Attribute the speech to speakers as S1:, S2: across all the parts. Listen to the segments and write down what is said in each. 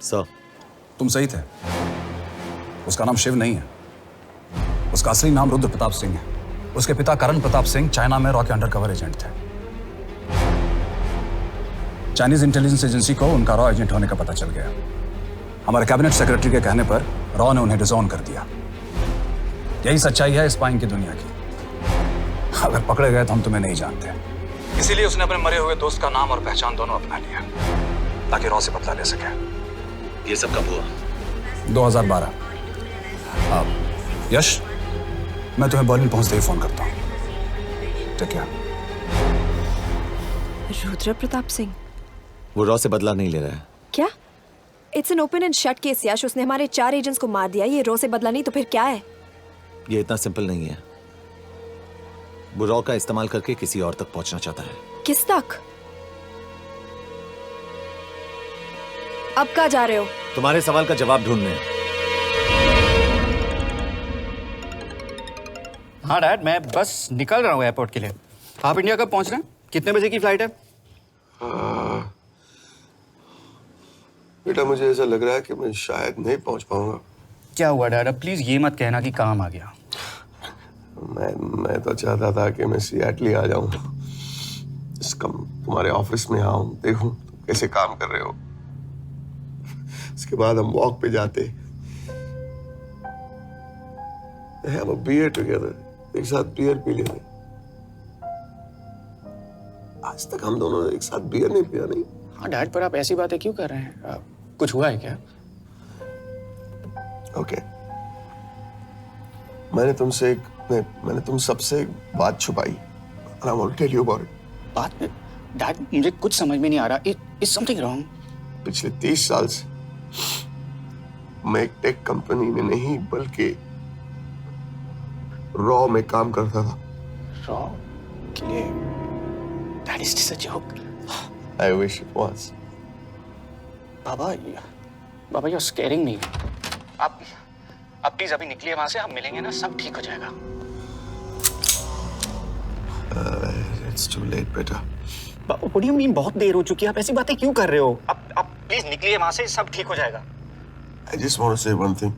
S1: Sir,
S2: तुम सही थे। उसका नाम शिव नहीं है, उसका असली नाम रुद्र प्रताप सिंह है। उसके पिता करण प्रताप सिंह चाइना में रॉ के अंडरकवर एजेंट थे। चाइनीज इंटेलिजेंस एजेंसी को उनका रॉ एजेंट होने का पता चल गया। हमारे कैबिनेट सेक्रेटरी के कहने पर रॉ ने उन्हें डिसऑन कर दिया। यही सच्चाई है स्पाइंग की दुनिया की। अगर पकड़े गए तो हम तुम्हें नहीं जानते, इसीलिए उसने अपने मरे हुए दोस्त का नाम और पहचान दोनों अपना लिया ताकि रॉ से बदला ले सके।
S1: ये सब कब हुआ?
S2: 2012। अब यश, मैं तुम्हें बर्लिन पहुंचते ही फोन करता हूँ। ठीक है।
S3: रुद्र प्रताप सिंह
S1: वो रॉ से बदला नहीं ले रहा है।
S3: क्या? It's an open and shut case Yash. उसने हमारे 4 एजेंट्स को मार दिया। ये रॉ से बदला नहीं तो फिर क्या है?
S1: ये इतना सिंपल नहीं है। वो रॉ का इस्तेमाल करके किसी और तक पहुंचना चाहता है।
S3: किस तक? अब कहाँ जा रहे हो?
S1: तुम्हारे सवाल का जवाब ढूंढने।
S4: हाँ डैड, मैं बस निकल रहा हूँ एयरपोर्ट के लिए। आप इंडिया कब पहुंच रहे हैं? कितने बजे की फ्लाइट है?
S5: बेटा, मुझे ऐसा लग रहा है कि मैं शायद नहीं पहुंच पाऊंगा।
S4: क्या हुआ डैड? अब प्लीज ये मत कहना कि काम आ गया।
S5: मैं तो चाहता था कि मैं सिएटल ही आ जाऊं, तुम्हारे ऑफिस में आऊं, देखूं तुम कैसे काम कर रहे हो। उसके बाद हम वॉक पे जाते, have a beer together, एक साथ बियर पी लेते। आज तक हम दोनों ने एक साथ बियर नहीं पिया। नहीं।
S4: हाँ डैड, पर आप ऐसी बातें क्यों कर रहे हैं? कुछ हुआ है क्या?
S5: ओके। मैंने तुम सबसे एक बात छुपाई। And I want to tell you about it.
S4: बात में डैड, मुझे कुछ समझ में नहीं आ रहा। Is something wrong?
S5: पिछले 30 साल से मैं एक टेक कंपनी में नहीं बल्कि रॉ में काम करता था।
S4: रॉ के लिए? Dad, is this a joke?
S5: I wish it was.
S4: बाबा यू आर स्केरिंग मी। आप प्लीज अभी निकलिए वहां से, आप मिलेंगे ना, सब ठीक हो जाएगा।
S5: It's too late, बेटा।
S4: What do you mean बहुत देर हो चुकी है? आप ऐसी बातें क्यों कर रहे हो? आप प्लीज निकलिए वहां से, सब ठीक हो जाएगा।
S5: I just want to say one thing.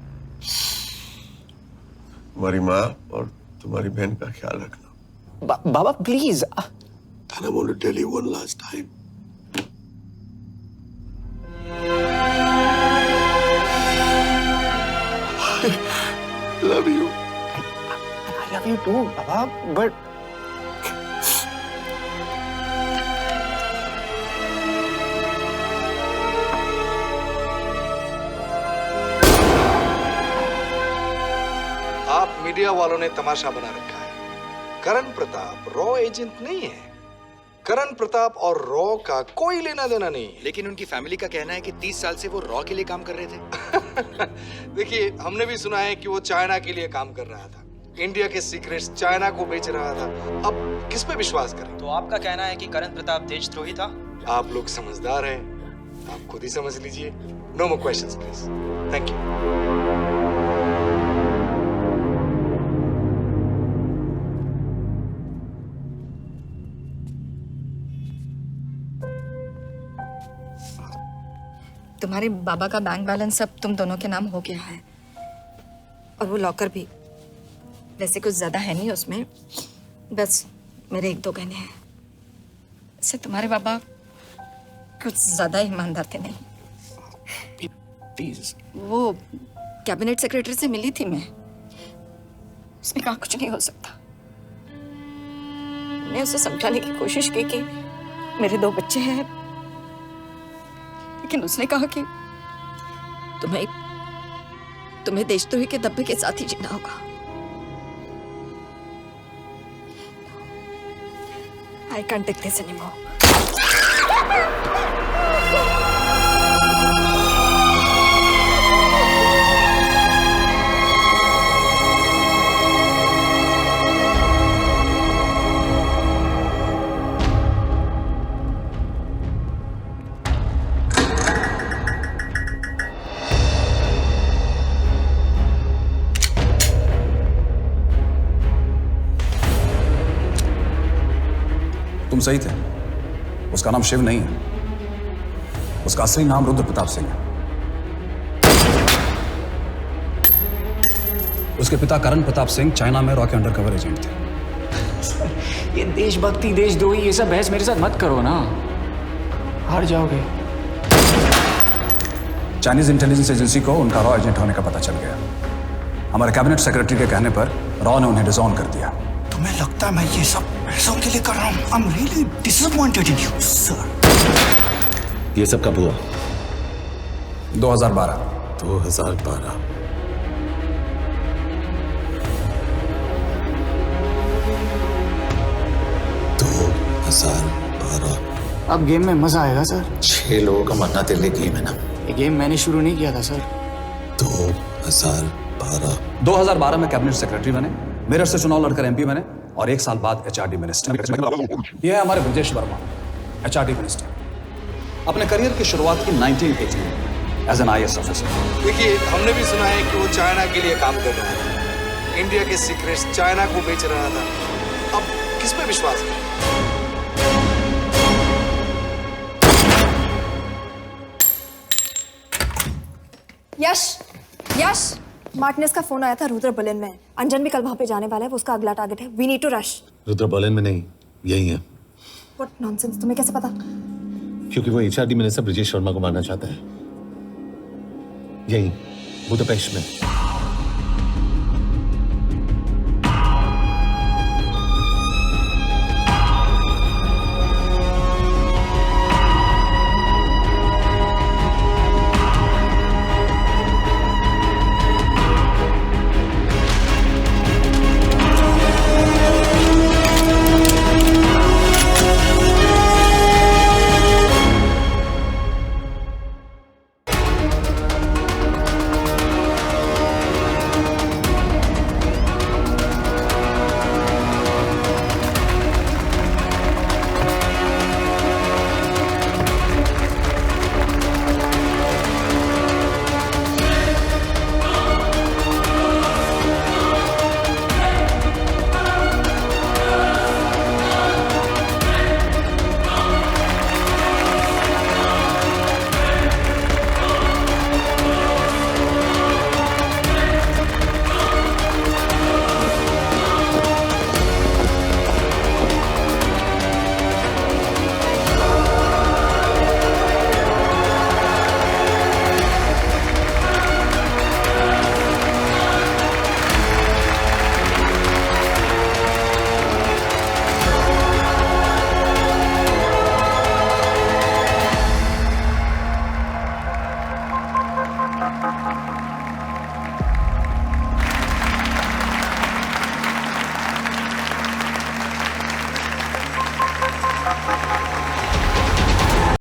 S5: तुम्हारी माँ और तुम्हारी बहन का ख्याल रखना।
S4: बाबा please.
S5: And I want to tell you one last time. I love you.
S4: I love you too, Baba, but
S6: आप मीडिया वालों ने तमाशा बना रखा है। करण प्रताप रॉ एजेंट नहीं है। करण प्रताप और रॉ का कोई लेना देना नहीं है।
S7: लेकिन उनकी फैमिली का कहना है कि 30 साल से वो रॉ के लिए काम कर रहे थे।
S6: देखिए, हमने भी सुना है कि वो चाइना के लिए काम कर रहा था, इंडिया के सीक्रेट्स चाइना को बेच रहा था। अब किस पे विश्वास करें?
S7: तो आपका कहना है कि करण प्रताप देशद्रोही था?
S6: आप लोग समझदार हैं, आप खुद ही समझ लीजिए। No more questions please. Thank you.
S8: तुम्हारे बाबा का बैंक बैलेंस अब तुम दोनों के नाम हो गया है, और वो लॉकर भी। वैसे कुछ ज्यादा है नहीं उसमें, बस मेरे 1-2 गहने हैं। इससे तुम्हारे बाबा कुछ ज्यादा ईमानदार थे नहीं।
S4: प्लीज।
S8: वो कैबिनेट सेक्रेटरी से मिली थी मैं, उसने कहा कुछ नहीं हो सकता। मैं उसे समझाने की कोशिश की कि मेरे 2 बच्चे हैं, लेकिन उसने कहा कि तुम्हें देशद्रोही के दब्बे के साथ ही जीना होगा। I can't take this anymore.
S2: तुम सही थे। उसका नाम शिव नहीं है, उसका असली नाम रुद्र प्रताप सिंह है। उसके पिता करण प्रताप सिंह चाइना में रॉ के अंडरकवर एजेंट थे।
S4: ये देशभक्ति देशद्रोही ये सब बहस मेरे साथ मत करो ना, हार जाओगे।
S2: चाइनीज इंटेलिजेंस एजेंसी को उनका रॉ एजेंट होने का पता चल गया। हमारे कैबिनेट सेक्रेटरी के कहने पर रॉ ने उन्हें डिसऑन कर दिया।
S6: तुम्हें लगता है मैं ये सब पैसों के लिए कर रहा हूँ? I am really disappointed in you sir.
S1: ये सब कब हुआ?
S2: 2012।
S1: 2012।
S4: अब गेम में मजा आएगा सर।
S1: 6 लोगों का मरना तेरे लिए गेम है ना?
S4: ये गेम मैंने शुरू नहीं किया था सर।
S1: 2012।
S2: 2012 में कैबिनेट सेक्रेटरी बने, मेरठ से चुनाव लड़कर एमपी बने और 1 साल बाद एचआरडी मिनिस्टर। यह है हमारे ब्रजेश वर्मा, एचआरडी मिनिस्टर। अपने करियर की शुरुआत की 1980 में एज एन IAS ऑफिसर।
S6: देखिए, हमने भी सुना है कि वो चाइना के लिए काम कर रहा था, इंडिया के सीक्रेट्स चाइना को बेच रहा था। अब किस पे विश्वास है?
S3: यश, यश, मार्टिनेस का फोन आया था रुद्र बर्लिन में। अंजन भी कल वहां पे जाने वाला है, वो उसका अगला टारगेट है। We need to rush.
S1: Rudra Berlin में नहीं, यही है।
S3: व्हाट नॉनसेंस, तुम्हें कैसे पता?
S1: क्योंकि वो एचआरडी मिनिस्टर ब्रजेश शर्मा को मारना चाहता है। यही बुदापेस्ट में।